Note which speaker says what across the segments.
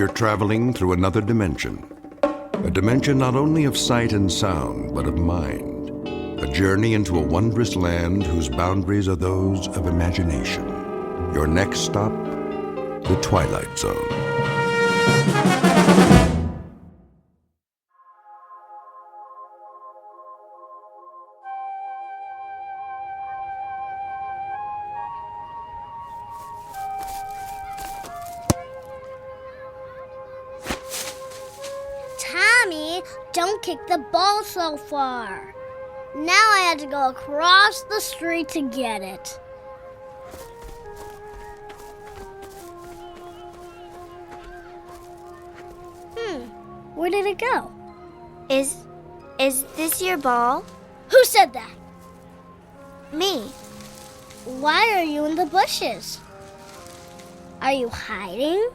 Speaker 1: you're traveling through another dimension. A dimension not only of sight and sound, but of mind. A journey into a wondrous land whose boundaries are those of imagination. Your next stop, the Twilight Zone.
Speaker 2: Tommy, don't kick the ball so far. Now I had to go across the street to get it. Where did it go?
Speaker 3: Is this your ball?
Speaker 2: Who said that?
Speaker 3: Me.
Speaker 2: Why are you in the bushes? Are you hiding?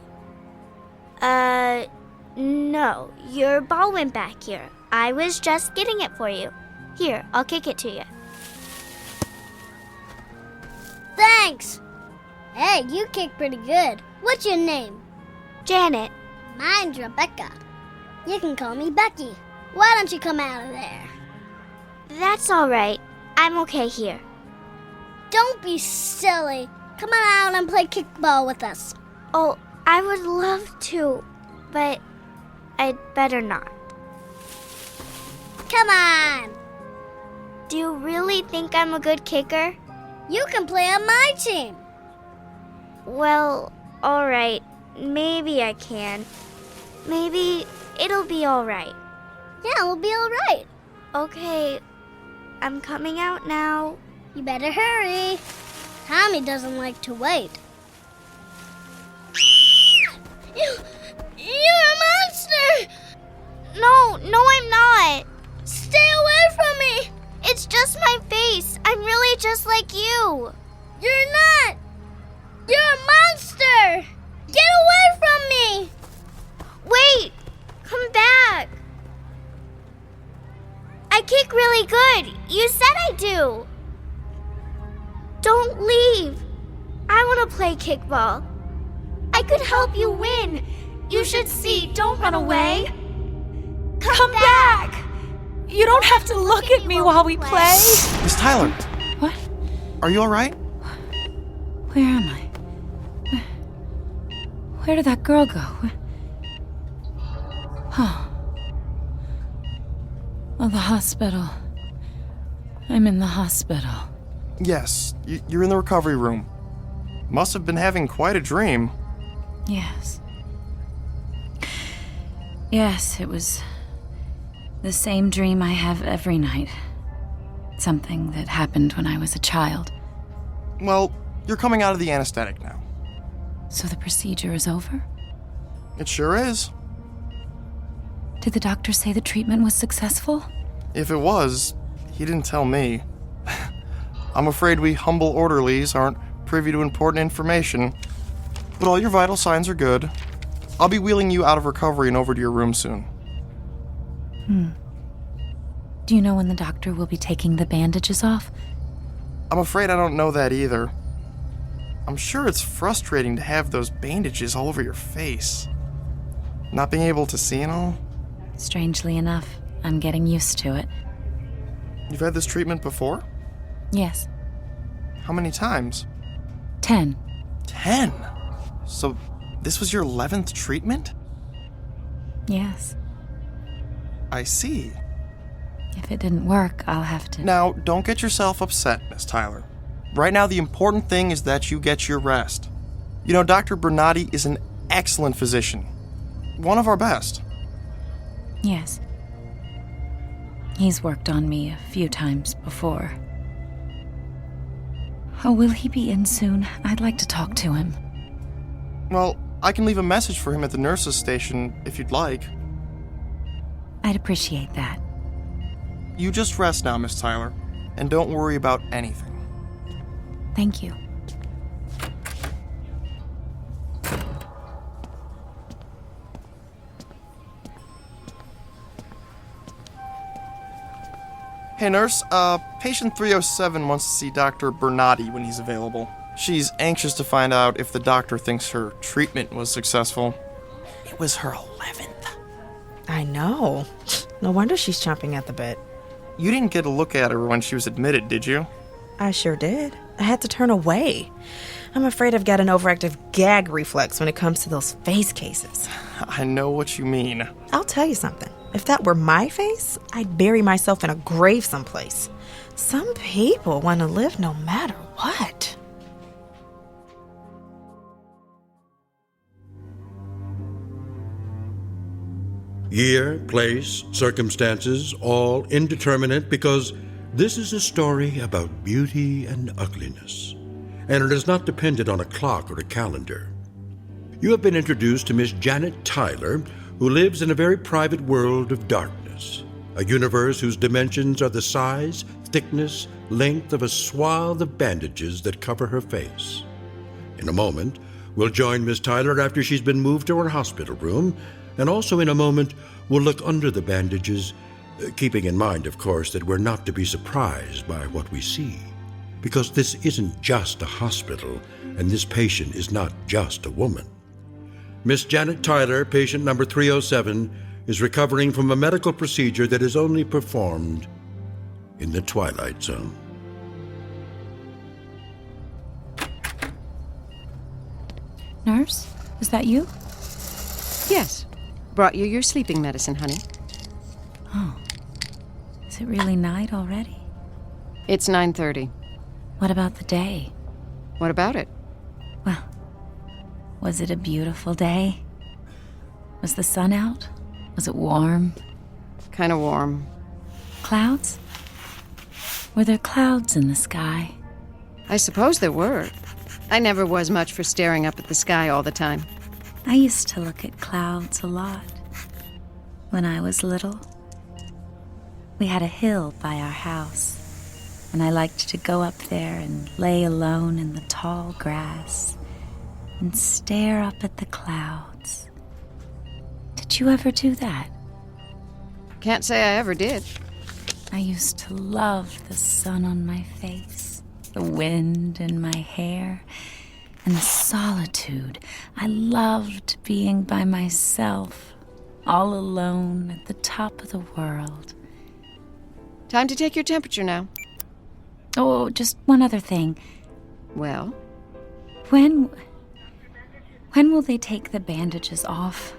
Speaker 3: No. Your ball went back here. I was just getting it for you. Here, I'll kick it to you.
Speaker 2: Thanks. Hey, you kick pretty good. What's your name?
Speaker 3: Janet.
Speaker 2: Mine's Rebecca. You can call me Becky. Why don't you come out of there?
Speaker 3: That's all right. I'm okay here.
Speaker 2: Don't be silly. Come on out and play kickball with us.
Speaker 3: Oh, I would love to, but I'd better not.
Speaker 2: Come on.
Speaker 3: Do you really think I'm a good kicker?
Speaker 2: You can play on my team.
Speaker 3: Well, all right. Maybe I can. Maybe it'll be all right.
Speaker 2: Yeah, we'll be all right.
Speaker 3: Okay, I'm coming out now.
Speaker 2: You better hurry. Tommy doesn't like to wait. You're a monster!
Speaker 3: No, I'm not.
Speaker 2: Stay away from me!
Speaker 3: It's just my face. I'm really just like you.
Speaker 2: You're not! You're a monster! Get away from me!
Speaker 3: Wait! Come back! I kick really good. You said I do. Don't leave. I want to play kickball. I could help you win. You should see. Don't run away. Come back!
Speaker 4: You don't have to look at me while we play.
Speaker 5: Miss Tyler.
Speaker 4: What?
Speaker 5: Are you all right?
Speaker 4: Where am I? Where did that girl go? Oh, the hospital. I'm in the hospital.
Speaker 5: Yes, you're in the recovery room. Must have been having quite a dream.
Speaker 4: Yes. Yes, it was the same dream I have every night. Something that happened when I was a child.
Speaker 5: Well, you're coming out of the anesthetic now.
Speaker 4: So the procedure is over?
Speaker 5: It sure is.
Speaker 4: Did the doctor say the treatment was successful?
Speaker 5: If it was, he didn't tell me. I'm afraid we humble orderlies aren't privy to important information. But all your vital signs are good. I'll be wheeling you out of recovery and over to your room soon.
Speaker 4: Do you know when the doctor will be taking the bandages off?
Speaker 5: I'm afraid I don't know that either. I'm sure it's frustrating to have those bandages all over your face. Not being able to see and all.
Speaker 4: Strangely enough, I'm getting used to it.
Speaker 5: You've had this treatment before?
Speaker 4: Yes.
Speaker 5: How many times?
Speaker 4: 10.
Speaker 5: 10? So this was your 11th treatment?
Speaker 4: Yes.
Speaker 5: I see.
Speaker 4: If it didn't work, I'll have to...
Speaker 5: Now, don't get yourself upset, Miss Tyler. Right now, the important thing is that you get your rest. You know, Dr. Bernardi is an excellent physician. One of our best.
Speaker 4: Yes. He's worked on me a few times before. Oh, will he be in soon? I'd like to talk to him.
Speaker 5: Well, I can leave a message for him at the nurse's station if you'd like.
Speaker 4: I'd appreciate that.
Speaker 5: You just rest now, Miss Tyler, and don't worry about anything.
Speaker 4: Thank you.
Speaker 5: Hey, nurse, patient 307 wants to see Dr. Bernardi when he's available. She's anxious to find out if the doctor thinks her treatment was successful. It was her 11th.
Speaker 6: I know. No wonder she's chomping at the bit.
Speaker 5: You didn't get a look at her when she was admitted, did you?
Speaker 6: I sure did. I had to turn away. I'm afraid I've got an overactive gag reflex when it comes to those face cases.
Speaker 5: I know what you mean.
Speaker 6: I'll tell you something. If that were my face, I'd bury myself in a grave someplace. Some people want to live no matter what.
Speaker 1: Year, place, circumstances, all indeterminate because this is a story about beauty and ugliness, and it is not dependent on a clock or a calendar. You have been introduced to Miss Janet Tyler, who lives in a very private world of darkness, a universe whose dimensions are the size, thickness, length of a swath of bandages that cover her face. In a moment, we'll join Miss Tyler after she's been moved to her hospital room, and also in a moment, we'll look under the bandages, keeping in mind, of course, that we're not to be surprised by what we see, because this isn't just a hospital, and this patient is not just a woman. Miss Janet Tyler, patient number 307, is recovering from a medical procedure that is only performed in the Twilight Zone.
Speaker 4: Nurse, is that you?
Speaker 7: Yes. Brought you your sleeping medicine, honey.
Speaker 4: Oh. Is it really night already?
Speaker 7: It's 9:30.
Speaker 4: What about the day?
Speaker 7: What about it?
Speaker 4: Well, was it a beautiful day? Was the sun out? Was it warm?
Speaker 7: Kind of warm.
Speaker 4: Clouds? Were there clouds in the sky?
Speaker 7: I suppose there were. I never was much for staring up at the sky all the time.
Speaker 4: I used to look at clouds a lot when I was little. We had a hill by our house, and I liked to go up there and lay alone in the tall grass and stare up at the clouds. Did you ever do that?
Speaker 7: Can't say I ever did.
Speaker 4: I used to love the sun on my face, the wind in my hair, and the solitude. I loved being by myself, all alone at the top of the world.
Speaker 7: Time to take your temperature now.
Speaker 4: Oh, just one other thing.
Speaker 7: Well,
Speaker 4: When will they take the bandages off?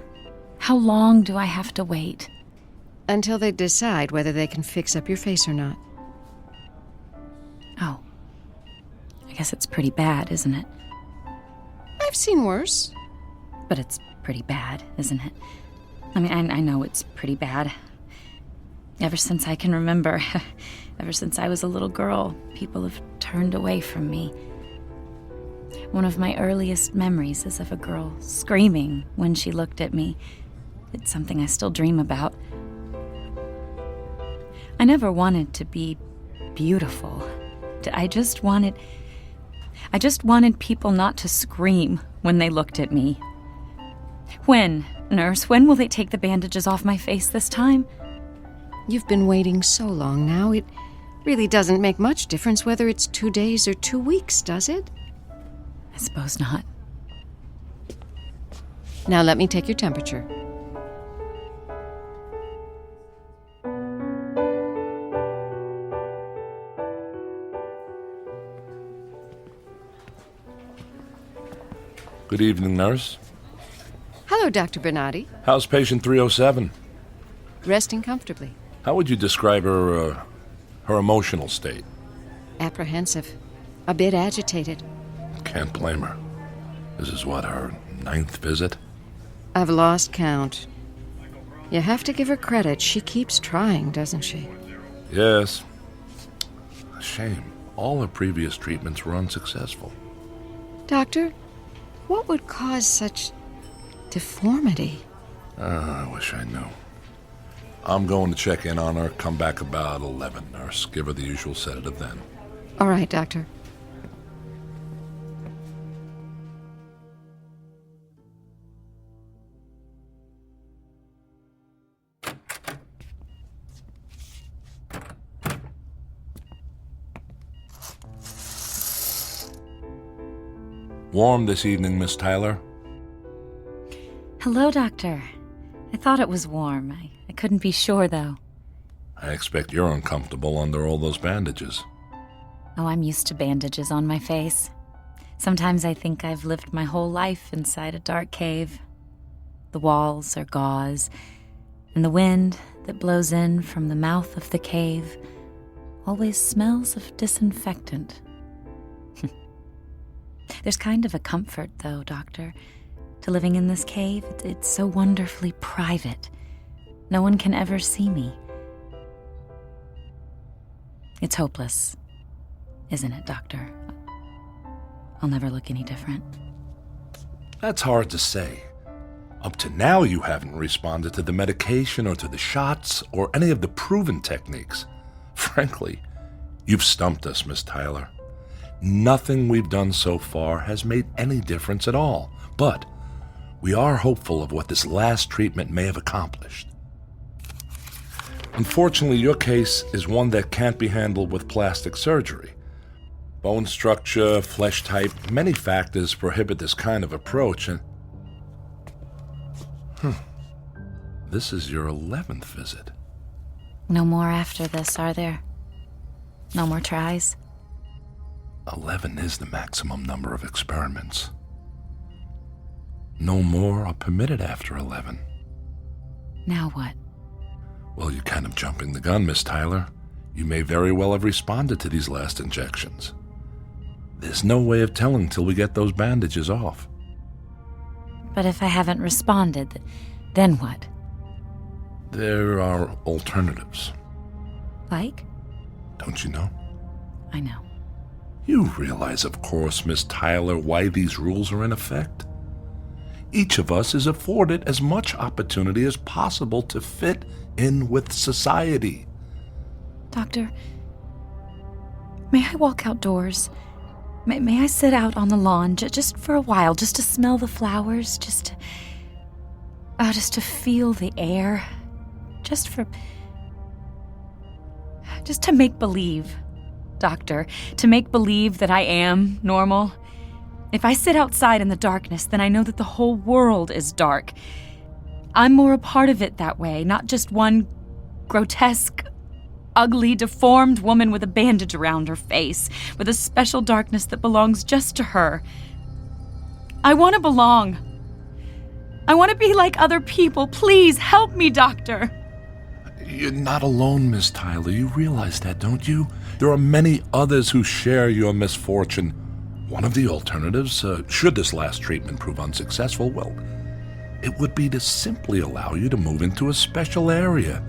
Speaker 4: How long do I have to wait?
Speaker 7: until they decide whether they can fix up your face or not.
Speaker 4: Oh. I guess it's pretty bad, isn't it?
Speaker 7: I've seen worse.
Speaker 4: But it's pretty bad, isn't it? I mean, I know it's pretty bad. Ever since I can remember, ever since I was a little girl, people have turned away from me. One of my earliest memories is of a girl screaming when she looked at me. It's something I still dream about. I never wanted to be beautiful. I just wanted people not to scream when they looked at me. When, nurse, when will they take the bandages off my face this time?
Speaker 7: You've been waiting so long now, it really doesn't make much difference whether it's 2 days or 2 weeks, does it?
Speaker 4: I suppose not.
Speaker 7: Now let me take your temperature.
Speaker 8: Good evening, nurse.
Speaker 7: Hello, Dr. Bernardi.
Speaker 8: How's patient 307?
Speaker 7: Resting comfortably.
Speaker 8: How would you describe her emotional state?
Speaker 7: Apprehensive. A bit agitated.
Speaker 8: Can't blame her. This is what, her 9th visit?
Speaker 7: I've lost count. You have to give her credit. She keeps trying, doesn't she?
Speaker 8: Yes. A shame. All her previous treatments were unsuccessful.
Speaker 7: Doctor, what would cause such deformity?
Speaker 8: I wish I knew. I'm going to check in on her. Come back about 11, nurse. Give her the usual sedative then.
Speaker 7: All right, Doctor.
Speaker 8: Warm this evening, Miss Tyler?
Speaker 4: Hello, Doctor. I thought it was warm. I couldn't be sure, though.
Speaker 8: I expect you're uncomfortable under all those bandages.
Speaker 4: Oh, I'm used to bandages on my face. Sometimes I think I've lived my whole life inside a dark cave. The walls are gauze, and the wind that blows in from the mouth of the cave always smells of disinfectant. There's kind of a comfort, though, Doctor, to living in this cave. It's so wonderfully private. No one can ever see me. It's hopeless, isn't it, Doctor? I'll never look any different.
Speaker 8: That's hard to say. Up to now, you haven't responded to the medication or to the shots or any of the proven techniques. Frankly, you've stumped us, Miss Tyler. Nothing we've done so far has made any difference at all, but we are hopeful of what this last treatment may have accomplished. Unfortunately, your case is one that can't be handled with plastic surgery. Bone structure, flesh type, many factors prohibit this kind of approach, and this is your 11th visit.
Speaker 4: No more after this, are there? No more tries?
Speaker 8: 11 is the maximum number of experiments. No more are permitted after 11.
Speaker 4: Now what?
Speaker 8: Well, you're kind of jumping the gun, Miss Tyler. You may very well have responded to these last injections. There's no way of telling till we get those bandages off.
Speaker 4: But if I haven't responded, then what?
Speaker 8: There are alternatives.
Speaker 4: Like?
Speaker 8: Don't you know?
Speaker 4: I know.
Speaker 8: You realize, of course, Miss Tyler, why these rules are in effect? Each of us is afforded as much opportunity as possible to fit in with society.
Speaker 4: Doctor, may I walk outdoors? May I sit out on the lawn just for a while, just to smell the flowers, just to feel the air, just to make believe, Doctor, to make believe that I am normal. If I sit outside in the darkness, then I know that the whole world is dark. I'm more a part of it that way, not just one grotesque, ugly, deformed woman with a bandage around her face, with a special darkness that belongs just to her. I want to belong. I want to be like other people. Please help me, Doctor.
Speaker 8: You're not alone, Miss Tyler. You realize that, don't you? There are many others who share your misfortune. One of the alternatives, should this last treatment prove unsuccessful, well, it would be to simply allow you to move into a special area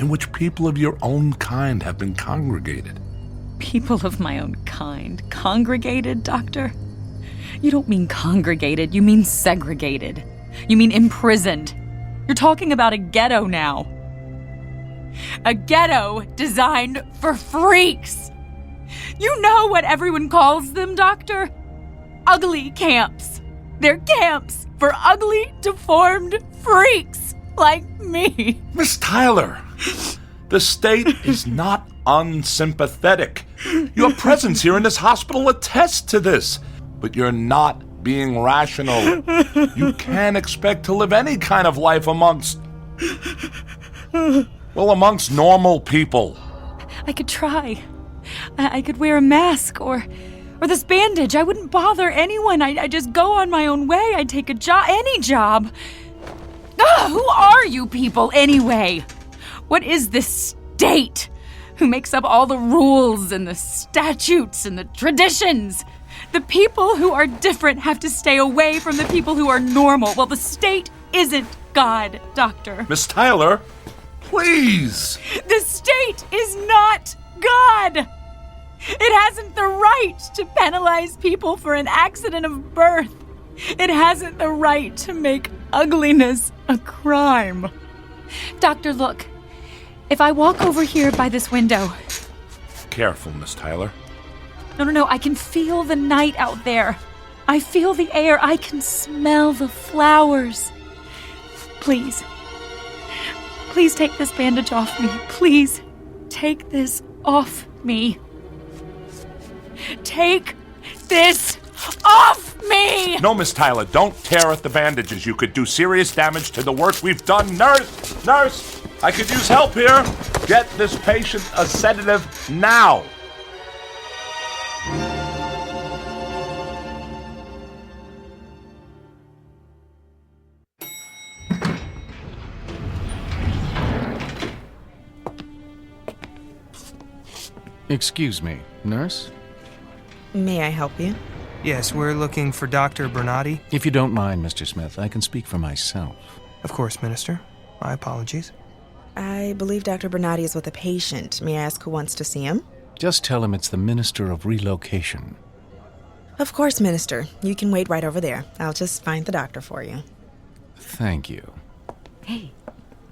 Speaker 8: in which people of your own kind have been congregated.
Speaker 4: People of my own kind? Congregated, Doctor? You don't mean congregated, you mean segregated. You mean imprisoned. You're talking about a ghetto now. A ghetto designed for freaks. You know what everyone calls them, Doctor? Ugly camps. They're camps for ugly, deformed freaks like me.
Speaker 8: Miss Tyler, the state is not unsympathetic. Your presence here in this hospital attests to this. But you're not being rational. You can't expect to live any kind of life amongst normal people.
Speaker 4: I could try. I could wear a mask or this bandage. I wouldn't bother anyone. I'd just go on my own way. I'd take a job, any job. Ugh, who are you people anyway? What is this state? Who makes up all the rules and the statutes and the traditions? The people who are different have to stay away from the people who are normal. Well, the state isn't God, Doctor.
Speaker 8: Miss Tyler, please.
Speaker 4: The state is not God. It hasn't the right to penalize people for an accident of birth. It hasn't the right to make ugliness a crime. Doctor, look. If I walk over here by this window...
Speaker 8: Careful, Miss Tyler.
Speaker 4: No. I can feel the night out there. I feel the air. I can smell the flowers. Please. Please take this bandage off me. Please take this off me. Take this off me!
Speaker 8: No, Miss Tyler, don't tear at the bandages. You could do serious damage to the work we've done. Nurse! Nurse! I could use help here. Get this patient a sedative now.
Speaker 9: Excuse me, nurse?
Speaker 6: May I help you?
Speaker 10: Yes, we're looking for Dr. Bernardi.
Speaker 9: If you don't mind, Mr. Smith, I can speak for myself.
Speaker 10: Of course, Minister. My apologies.
Speaker 6: I believe Dr. Bernardi is with a patient. May I ask who wants to see him?
Speaker 9: Just tell him it's the Minister of Relocation.
Speaker 6: Of course, Minister. You can wait right over there. I'll just find the doctor for you.
Speaker 9: Thank you.
Speaker 7: Hey,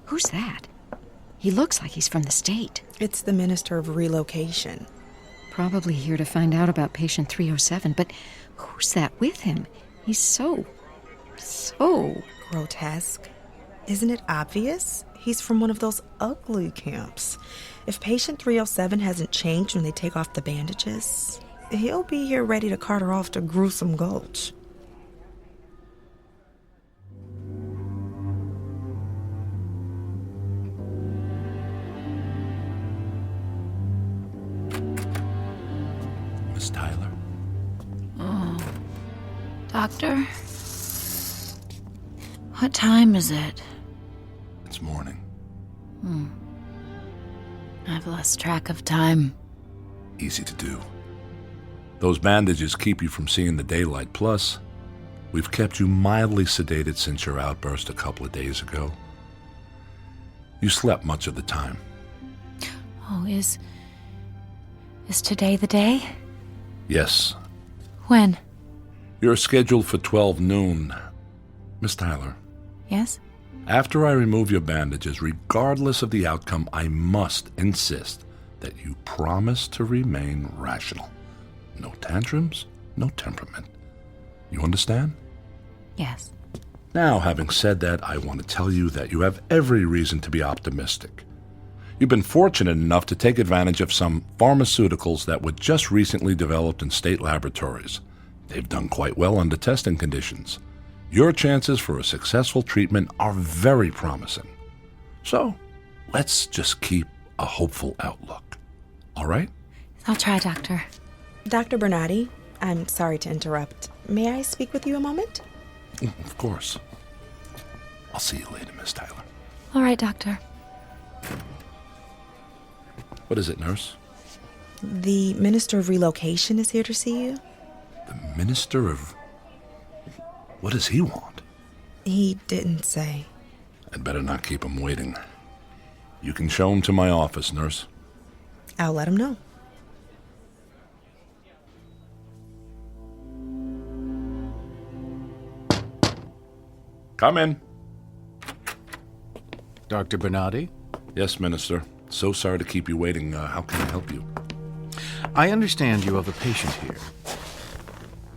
Speaker 7: who's that? He looks like he's from the state.
Speaker 6: It's the Minister of Relocation.
Speaker 7: Probably here to find out about patient 307, but who's that with him? He's so
Speaker 6: grotesque. Isn't it obvious? He's from one of those ugly camps. If patient 307 hasn't changed when they take off the bandages, he'll be here ready to cart her off to Gruesome Gulch.
Speaker 8: Miss Tyler?
Speaker 4: Oh, doctor? What time is it?
Speaker 8: It's morning.
Speaker 4: I've lost track of time.
Speaker 8: Easy to do. Those bandages keep you from seeing the daylight. Plus, we've kept you mildly sedated since your outburst a couple of days ago. You slept much of the time.
Speaker 4: Oh, is today the day?
Speaker 8: Yes.
Speaker 4: When?
Speaker 8: You're scheduled for 12 noon. Miss Tyler,
Speaker 4: Yes?
Speaker 8: after I remove your bandages, regardless of the outcome, I must insist that you promise to remain rational. No tantrums, no temperament. You understand?
Speaker 4: Yes.
Speaker 8: Now, having said that, I want to tell you that you have every reason to be optimistic. You've been fortunate enough to take advantage of some pharmaceuticals that were just recently developed in state laboratories. They've done quite well under testing conditions. Your chances for a successful treatment are very promising. So, let's just keep a hopeful outlook. All right?
Speaker 4: I'll try, Doctor.
Speaker 6: Dr. Bernardi, I'm sorry to interrupt. May I speak with you a moment?
Speaker 8: Of course. I'll see you later, Miss Tyler.
Speaker 4: All right, Doctor.
Speaker 8: What is it, nurse?
Speaker 6: The Minister of Relocation is here to see you.
Speaker 8: The Minister of... What does he want?
Speaker 6: He didn't say.
Speaker 8: I'd better not keep him waiting. You can show him to my office, nurse.
Speaker 6: I'll let him know.
Speaker 8: Come in.
Speaker 9: Dr. Bernardi?
Speaker 8: Yes, Minister. So sorry to keep you waiting. How can I help you?
Speaker 9: I understand you have a patient here.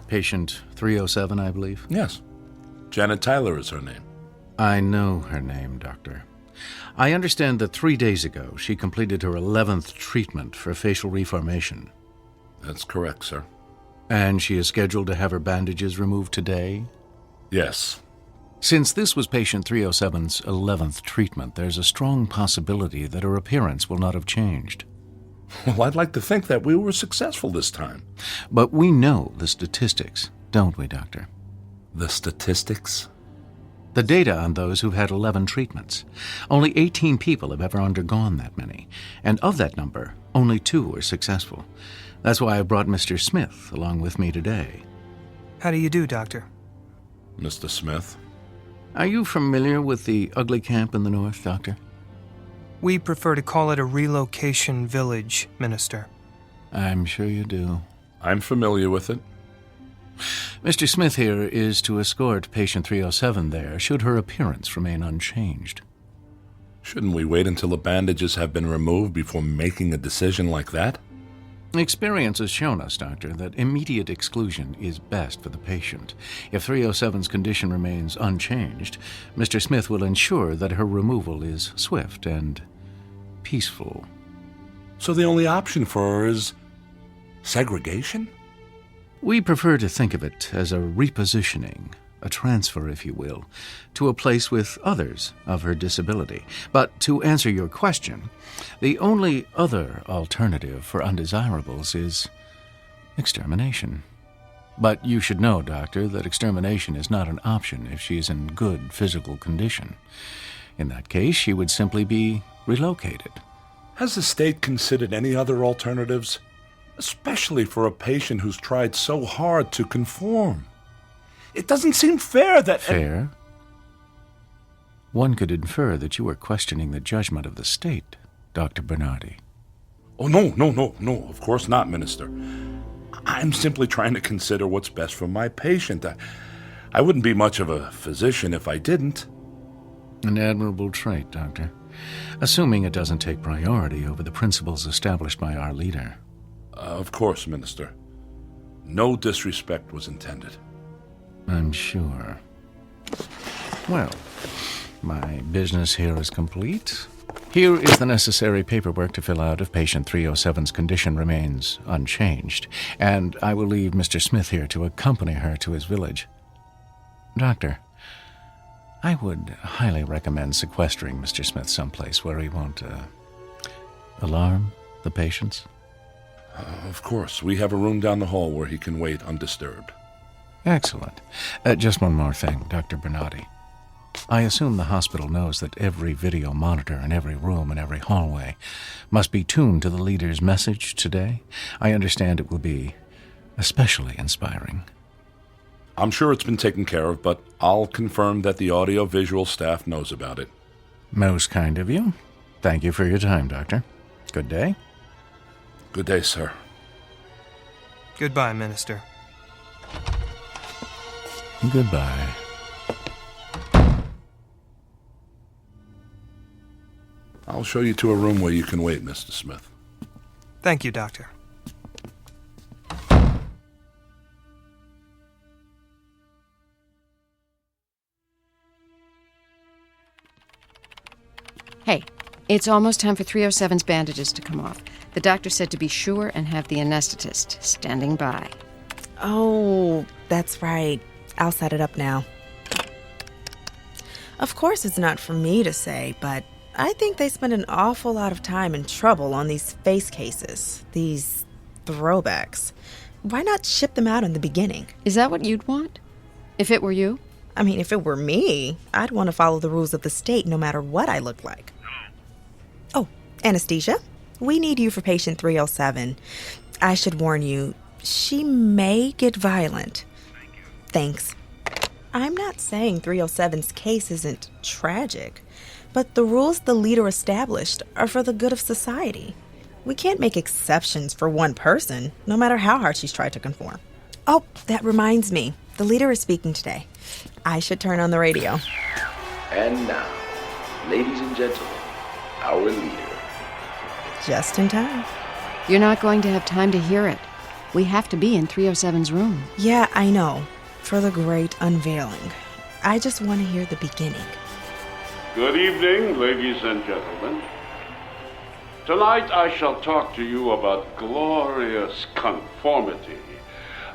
Speaker 9: Patient 307, I believe?
Speaker 8: Yes. Janet Tyler is her name.
Speaker 9: I know her name, Doctor. I understand that 3 days ago she completed her 11th treatment for facial reformation.
Speaker 8: That's correct, sir.
Speaker 9: And she is scheduled to have her bandages removed today?
Speaker 8: Yes.
Speaker 9: Since this was patient 307's 11th treatment, there's a strong possibility that her appearance will not have changed.
Speaker 8: Well, I'd like to think that we were successful this time.
Speaker 9: But we know the statistics, don't we, Doctor?
Speaker 8: The statistics?
Speaker 9: The data on those who've had 11 treatments. Only 18 people have ever undergone that many. And of that number, only 2 were successful. That's why I brought Mr. Smith along with me today.
Speaker 10: How do you do, Doctor?
Speaker 8: Mr. Smith?
Speaker 9: Are you familiar with the ugly camp in the north, Doctor?
Speaker 10: We prefer to call it a relocation village, Minister.
Speaker 9: I'm sure you do.
Speaker 8: I'm familiar with it.
Speaker 9: Mr. Smith here is to escort patient 307 there, should her appearance remain unchanged.
Speaker 8: Shouldn't we wait until the bandages have been removed before making a decision like that?
Speaker 9: Experience has shown us, Doctor, that immediate exclusion is best for the patient. If 307's condition remains unchanged, Mr. Smith will ensure that her removal is swift and peaceful.
Speaker 8: So the only option for her is segregation?
Speaker 9: We prefer to think of it as a repositioning, a transfer, if you will, to a place with others of her disability. But to answer your question, the only other alternative for undesirables is extermination. But you should know, Doctor, that extermination is not an option if she is in good physical condition. In that case, she would simply be relocated.
Speaker 8: Has the state considered any other alternatives? Especially for a patient who's tried so hard to conform. It doesn't seem fair that...
Speaker 9: Fair? One could infer that you are questioning the judgment of the state, Dr. Bernardi.
Speaker 8: Oh, no, of course not, Minister. I'm simply trying to consider what's best for my patient. I wouldn't be much of a physician if I didn't.
Speaker 9: An admirable trait, Doctor. Assuming it doesn't take priority over the principles established by our leader.
Speaker 8: Of course, Minister. No disrespect was intended.
Speaker 9: I'm sure. Well, my business here is complete. Here is the necessary paperwork to fill out if patient 307's condition remains unchanged, and I will leave Mr. Smith here to accompany her to his village. Doctor, I would highly recommend sequestering Mr. Smith someplace where he won't, alarm the patients.
Speaker 8: Of course. We have a room down the hall where he can wait undisturbed.
Speaker 9: Excellent. Just one more thing, Dr. Bernardi. I assume the hospital knows that every video monitor in every room and every hallway must be tuned to the leader's message today. I understand it will be especially inspiring.
Speaker 8: I'm sure it's been taken care of, but I'll confirm that the audio-visual staff knows about it.
Speaker 9: Most kind of you. Thank you for your time, Doctor. Good day.
Speaker 8: Good day, sir.
Speaker 10: Goodbye, Minister.
Speaker 9: Goodbye.
Speaker 8: I'll show you to a room where you can wait, Mr. Smith.
Speaker 10: Thank you, Doctor.
Speaker 7: Hey, it's almost time for 307's bandages to come off. The doctor said to be sure and have the anesthetist standing by.
Speaker 6: Oh, that's right. I'll set it up now. Of course, it's not for me to say, but I think they spend an awful lot of time and trouble on these face cases, these throwbacks. Why not ship them out in the beginning?
Speaker 7: Is that what you'd want? If it were you?
Speaker 6: I mean, if it were me, I'd want to follow the rules of the state no matter what I look like. Oh, Anesthesia, we need you for patient 307. I should warn you, she may get violent. Thanks. I'm not saying 307's case isn't tragic, but the rules the leader established are for the good of society. We can't make exceptions for one person, no matter how hard she's tried to conform. Oh, that reminds me. The leader is speaking today. I should turn on the radio.
Speaker 11: And now, ladies and gentlemen, our leader.
Speaker 6: Just in time.
Speaker 7: You're not going to have time to hear it. We have to be in 307's room.
Speaker 6: Yeah, I know. For the great unveiling. I just want to hear the beginning.
Speaker 12: Good evening, ladies and gentlemen. Tonight I shall talk to you about glorious conformity,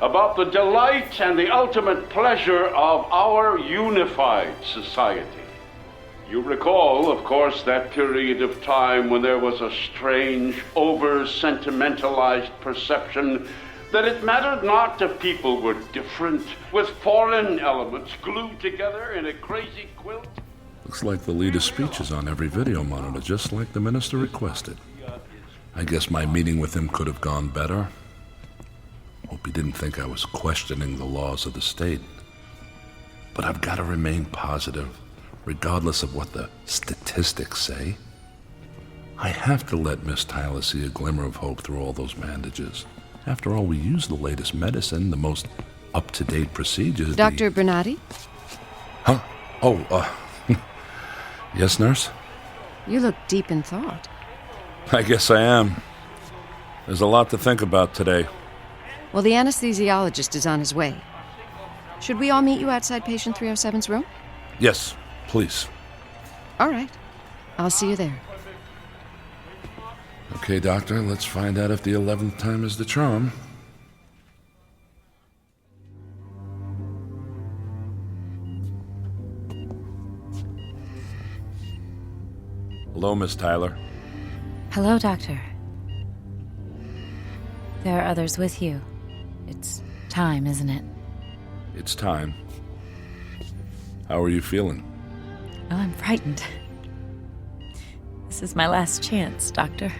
Speaker 12: about the delight and the ultimate pleasure of our unified society. You recall, of course, that period of time when there was a strange, over-sentimentalized perception that it mattered not if people were different, with foreign elements glued together in a crazy quilt.
Speaker 8: Looks like the leader's speech is on every video monitor, just like the minister requested. I guess my meeting with him could have gone better. Hope he didn't think I was questioning the laws of the state. But I've got to remain positive, regardless of what the statistics say. I have to let Miss Tyler see a glimmer of hope through all those bandages. After all, we use the latest medicine, the most up-to-date procedures.
Speaker 7: Dr. Bernardi?
Speaker 8: Huh? Oh, yes, nurse?
Speaker 7: You look deep in thought.
Speaker 8: I guess I am. There's a lot to think about today.
Speaker 7: Well, the anesthesiologist is on his way. Should we all meet you outside patient 307's room?
Speaker 8: Yes, please.
Speaker 7: All right. I'll see you there.
Speaker 8: Okay, doctor, let's find out if the 11th time is the charm. Hello, Miss Tyler.
Speaker 4: Hello, Doctor. There are others with you. It's time, isn't it?
Speaker 8: It's time. How are you feeling?
Speaker 4: Oh, I'm frightened. This is my last chance, Doctor.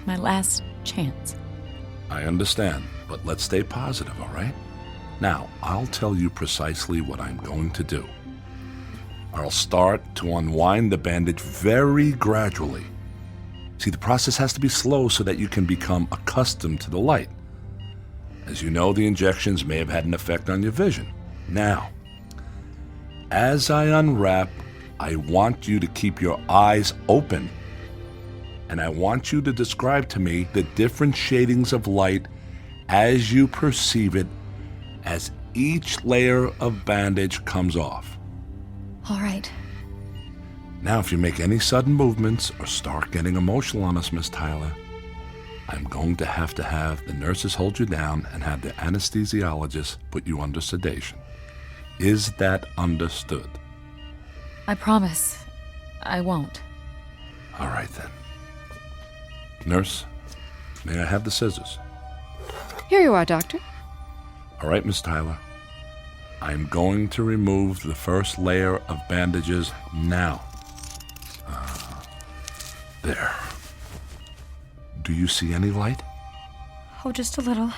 Speaker 4: My last chance.
Speaker 8: I understand, but let's stay positive, all right? Now, I'll tell you precisely what I'm going to do. I'll start to unwind the bandage very gradually. See, the process has to be slow so that you can become accustomed to the light. As you know, the injections may have had an effect on your vision. Now, as I unwrap, I want you to keep your eyes open. And I want you to describe to me the different shadings of light as you perceive it as each layer of bandage comes off.
Speaker 4: All right.
Speaker 8: Now, if you make any sudden movements or start getting emotional on us, Miss Tyler, I'm going to have the nurses hold you down and have the anesthesiologist put you under sedation. Is that understood?
Speaker 4: I promise I won't.
Speaker 8: All right, then. Nurse, may I have the scissors?
Speaker 7: Here you are, Doctor.
Speaker 8: All right, Miss Tyler. I'm going to remove the first layer of bandages now. There. Do you see any light?
Speaker 4: Oh, just a little.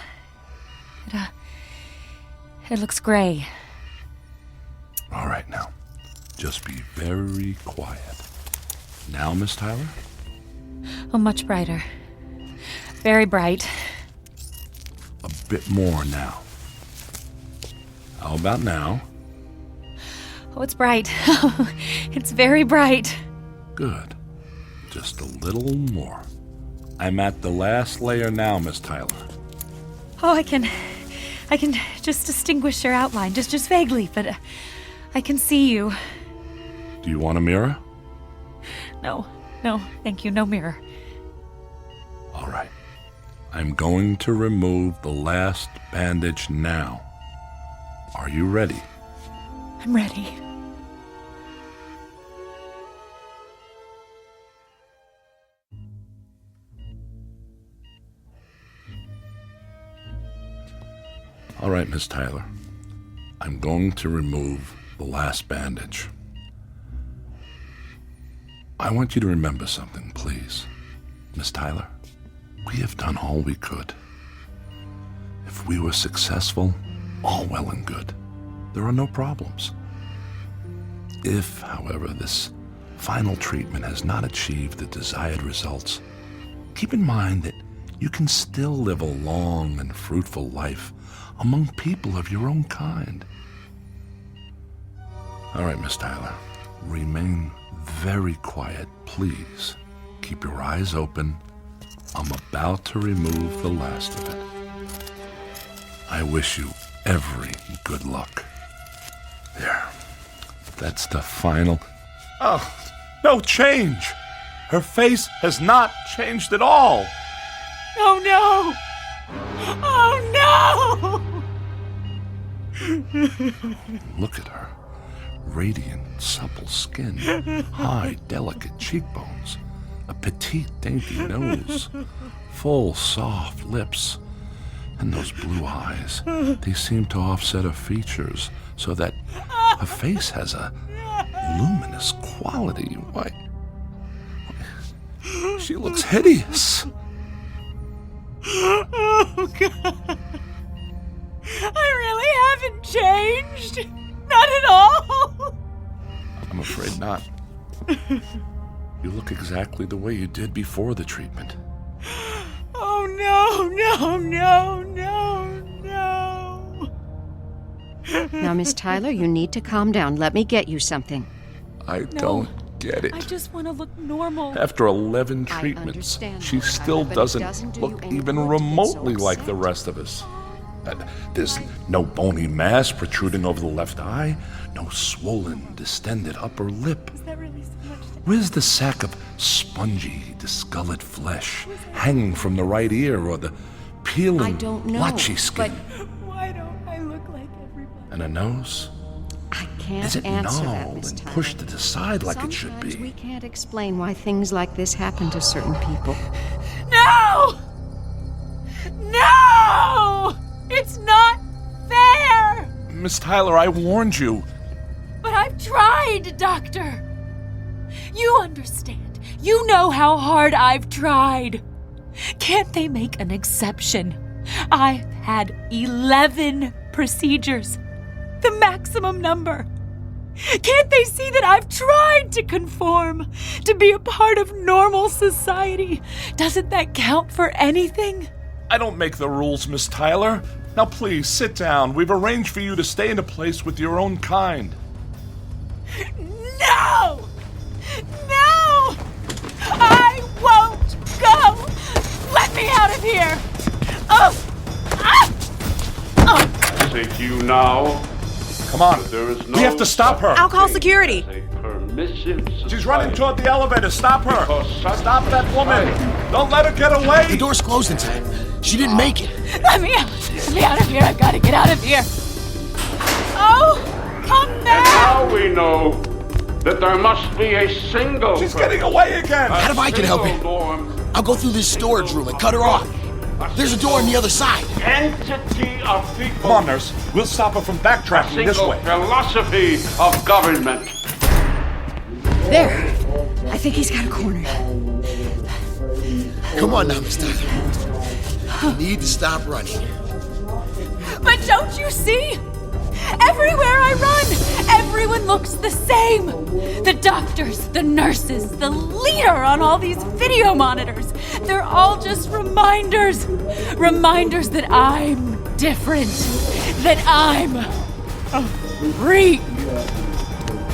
Speaker 4: It looks gray.
Speaker 8: All right, now. Just be very quiet. Now, Miss Tyler?
Speaker 4: Oh, much brighter. Very bright.
Speaker 8: A bit more now. How about now?
Speaker 4: Oh, it's bright. It's very bright.
Speaker 8: Good. Just a little more. I'm at the last layer now, Miss Tyler.
Speaker 4: Oh, I can just distinguish your outline, just vaguely, but I can see you.
Speaker 8: Do you want a mirror?
Speaker 4: No, thank you, no mirror.
Speaker 8: All right. I'm going to remove the last bandage now. Are you ready?
Speaker 4: I'm ready.
Speaker 8: All right, Miss Tyler. I'm going to remove the last bandage. I want you to remember something, please. Miss Tyler, we have done all we could. If we were successful, all well and good. There are no problems. If, however, this final treatment has not achieved the desired results, keep in mind that you can still live a long and fruitful life among people of your own kind. All right, Miss Tyler, remain very quiet, please. Keep your eyes open. I'm about to remove the last of it. I wish you every good luck. There. That's the final. Oh, no change. Her face has not changed at all.
Speaker 4: Oh, no. Oh, no.
Speaker 8: Look at her. Radiant, supple skin, high, delicate cheekbones, a petite, dainty nose, full, soft lips, and those blue eyes. They seem to offset her features so that her face has a luminous quality. Why, she looks hideous.
Speaker 4: Oh, God. I really haven't changed. Not at all.
Speaker 8: I'm afraid not. You look exactly the way you did before the treatment.
Speaker 4: Oh, no.
Speaker 7: Now, Miss Tyler, you need to calm down. Let me get you something.
Speaker 8: I don't get it.
Speaker 4: I just want to look normal.
Speaker 8: After 11 treatments, she still doesn't look even remotely like the rest of us. There's no bony mass protruding over the left eye, no swollen, distended upper lip.
Speaker 4: Is that really so much?
Speaker 8: Where's the sack of spongy, discolored flesh hanging from the right ear or the peeling, blotchy skin?
Speaker 4: Why don't I look like everybody?
Speaker 8: And a nose?
Speaker 7: I can't
Speaker 8: Is it
Speaker 7: answer that,
Speaker 8: gnawed
Speaker 7: Miss
Speaker 8: and
Speaker 7: Tyler.
Speaker 8: pushed to the side like it should
Speaker 7: Sometimes
Speaker 8: be?
Speaker 7: we can't explain why things like this happen to certain people.
Speaker 4: No! No! It's not fair!
Speaker 8: Miss Tyler, I warned you.
Speaker 4: But I've tried, Doctor. You understand. You know how hard I've tried. Can't they make an exception? I've had 11 procedures, the maximum number. Can't they see that I've tried to conform, to be a part of normal society? Doesn't that count for anything?
Speaker 8: I don't make the rules, Miss Tyler. Now please, sit down. We've arranged for you to stay in a place with your own kind.
Speaker 4: No! No! I won't go! Let me out of here! Oh! Ah!
Speaker 12: I say to you now,
Speaker 8: Come on.
Speaker 12: that there is no
Speaker 8: We have to stop her.
Speaker 6: I'll call security.
Speaker 12: a permissive
Speaker 8: She's running
Speaker 12: society.
Speaker 8: toward the elevator. Stop her.
Speaker 12: Because such
Speaker 8: Stop that woman.
Speaker 12: society-
Speaker 8: Don't let her get away.
Speaker 13: The door's closed in time. She didn't make it.
Speaker 4: Let me out! Let me out of here! I've got to get out of here! Oh! Come
Speaker 12: And
Speaker 4: back!
Speaker 12: now we know that there must be a single.
Speaker 8: She's getting away again.
Speaker 13: How if I can help you?
Speaker 12: single norm,
Speaker 13: I'll go through this storage room and cut her off. There's a door on the other side.
Speaker 12: Entity of people.
Speaker 8: Come on, nurse. We'll stop her from
Speaker 12: A
Speaker 8: backtracking this
Speaker 12: single
Speaker 8: way.
Speaker 12: philosophy of government.
Speaker 7: There! I think he's got a corner.
Speaker 13: Come on now, Miss Tyler. You need to stop running.
Speaker 4: But don't you see? Everywhere I run, everyone looks the same. The doctors, the nurses, the leader on all these video monitors. They're all just reminders. Reminders that I'm different. That I'm a freak.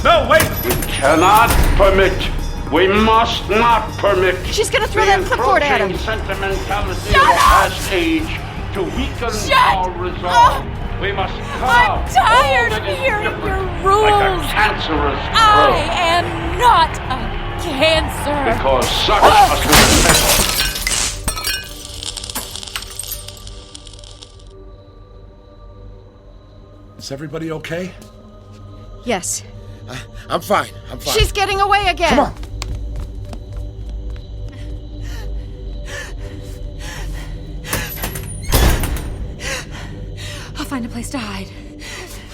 Speaker 8: No, wait.
Speaker 12: Cannot permit. We must not permit.
Speaker 7: She's gonna throw
Speaker 12: the
Speaker 7: that clipboard at him.
Speaker 12: encroaching sentimentality
Speaker 4: Shut
Speaker 12: of
Speaker 4: up!
Speaker 12: past age to weaken
Speaker 4: Shut
Speaker 12: our resolve. We must cut
Speaker 4: I'm
Speaker 12: out
Speaker 4: tired
Speaker 12: all
Speaker 4: of
Speaker 12: that is
Speaker 4: hearing
Speaker 12: different,
Speaker 4: your rules.
Speaker 12: like a cancerous
Speaker 4: I
Speaker 12: growth.
Speaker 4: am not a cancer.
Speaker 12: Because such must be respected.
Speaker 8: Is everybody okay?
Speaker 7: Yes.
Speaker 13: I'm fine. I'm fine.
Speaker 7: She's getting away again.
Speaker 8: Come on.
Speaker 4: I'll find a place to hide.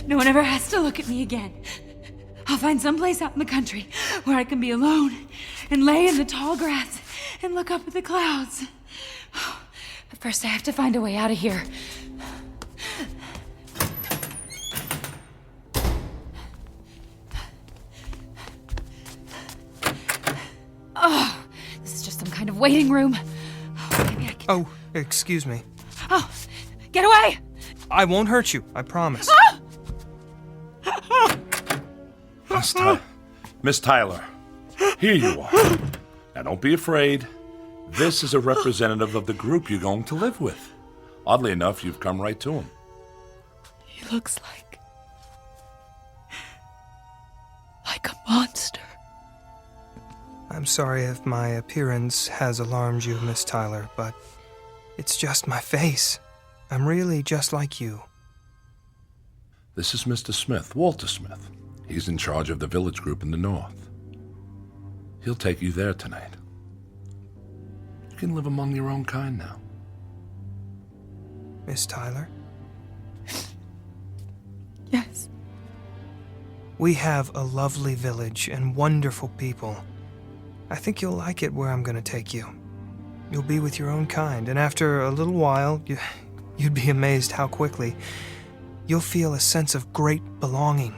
Speaker 4: No one ever has to look at me again. I'll find some place out in the country where I can be alone and lay in the tall grass and look up at the clouds. But first I have to find a way out of here. Oh, this is just some kind of waiting room. Oh, maybe I can...
Speaker 10: Oh, excuse me.
Speaker 4: Oh, get away!
Speaker 10: I won't hurt you, I promise.
Speaker 8: Miss Tyler, here you are. Now don't be afraid. This is a representative of the group you're going to live with. Oddly enough, you've come right to him.
Speaker 4: He looks like a monster.
Speaker 10: I'm sorry if my appearance has alarmed you, Miss Tyler, but it's just my face. I'm really just like you.
Speaker 8: This is Mr. Smith, Walter Smith. He's in charge of the village group in the north. He'll take you there tonight. You can live among your own kind now.
Speaker 10: Miss Tyler?
Speaker 4: Yes.
Speaker 10: We have a lovely village and wonderful people. I think you'll like it where I'm going to take you. You'll be with your own kind, and after a little while, you'd be amazed how quickly you'll feel a sense of great belonging.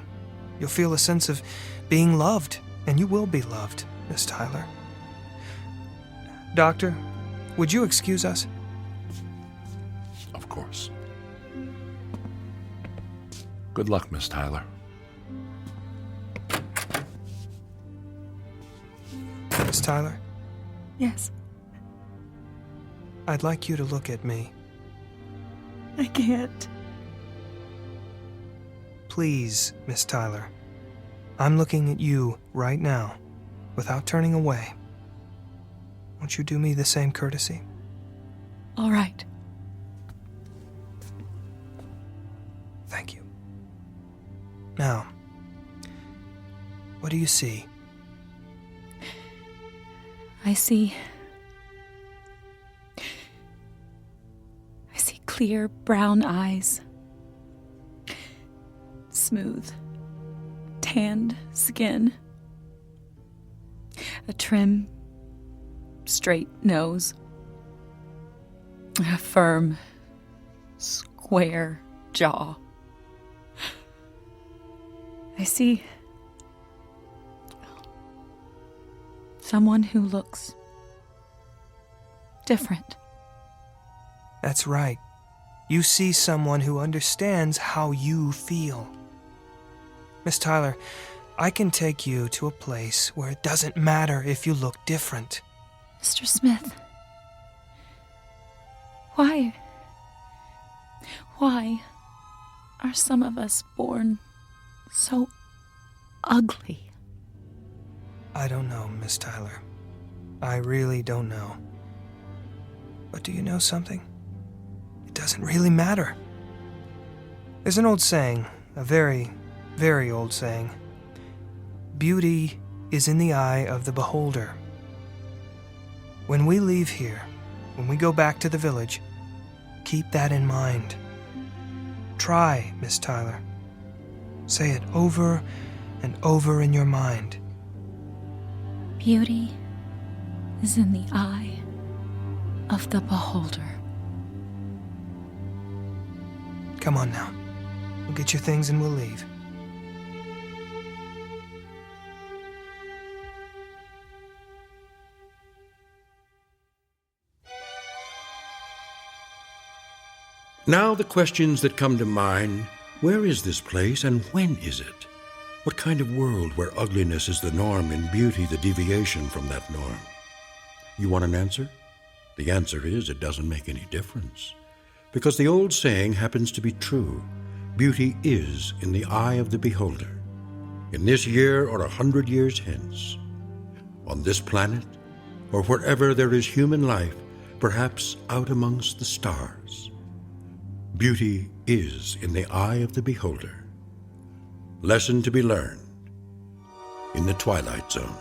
Speaker 10: You'll feel a sense of being loved, and you will be loved, Miss Tyler. Doctor, would you excuse us?
Speaker 8: Of course. Good luck, Miss Tyler.
Speaker 10: Miss Tyler,
Speaker 4: Yes.
Speaker 10: I'd like you to look at me.
Speaker 4: I can't.
Speaker 10: Please, Miss Tyler. I'm looking at you right now, without turning away. Won't you do me the same courtesy?
Speaker 4: All right.
Speaker 10: Thank you. Now, What do you see?
Speaker 4: I see clear brown eyes, smooth, tanned skin, a trim, straight nose, a firm, square jaw. I see someone who looks different.
Speaker 10: That's right. You see someone who understands how you feel. Miss Tyler, I can take you to a place where it doesn't matter if you look different.
Speaker 4: Mr. Smith, why are some of us born so ugly?
Speaker 10: I don't know, Miss Tyler. I really don't know. But do you know something? It doesn't really matter. There's an old saying, a very, very old saying. Beauty is in the eye of the beholder. When we leave here, when we go back to the village, keep that in mind. Try, Miss Tyler. Say it over and over in your mind.
Speaker 4: Beauty is in the eye of the beholder.
Speaker 10: Come on now. We'll get your things and we'll leave.
Speaker 1: Now the questions that come to mind: where is this place and when is it? What kind of world where ugliness is the norm and beauty the deviation from that norm? You want an answer? The answer is it doesn't make any difference. Because the old saying happens to be true. Beauty is in the eye of the beholder. In this year or 100 years hence. On this planet, or wherever there is human life, perhaps out amongst the stars. Beauty is in the eye of the beholder. Lesson to be learned in the Twilight Zone.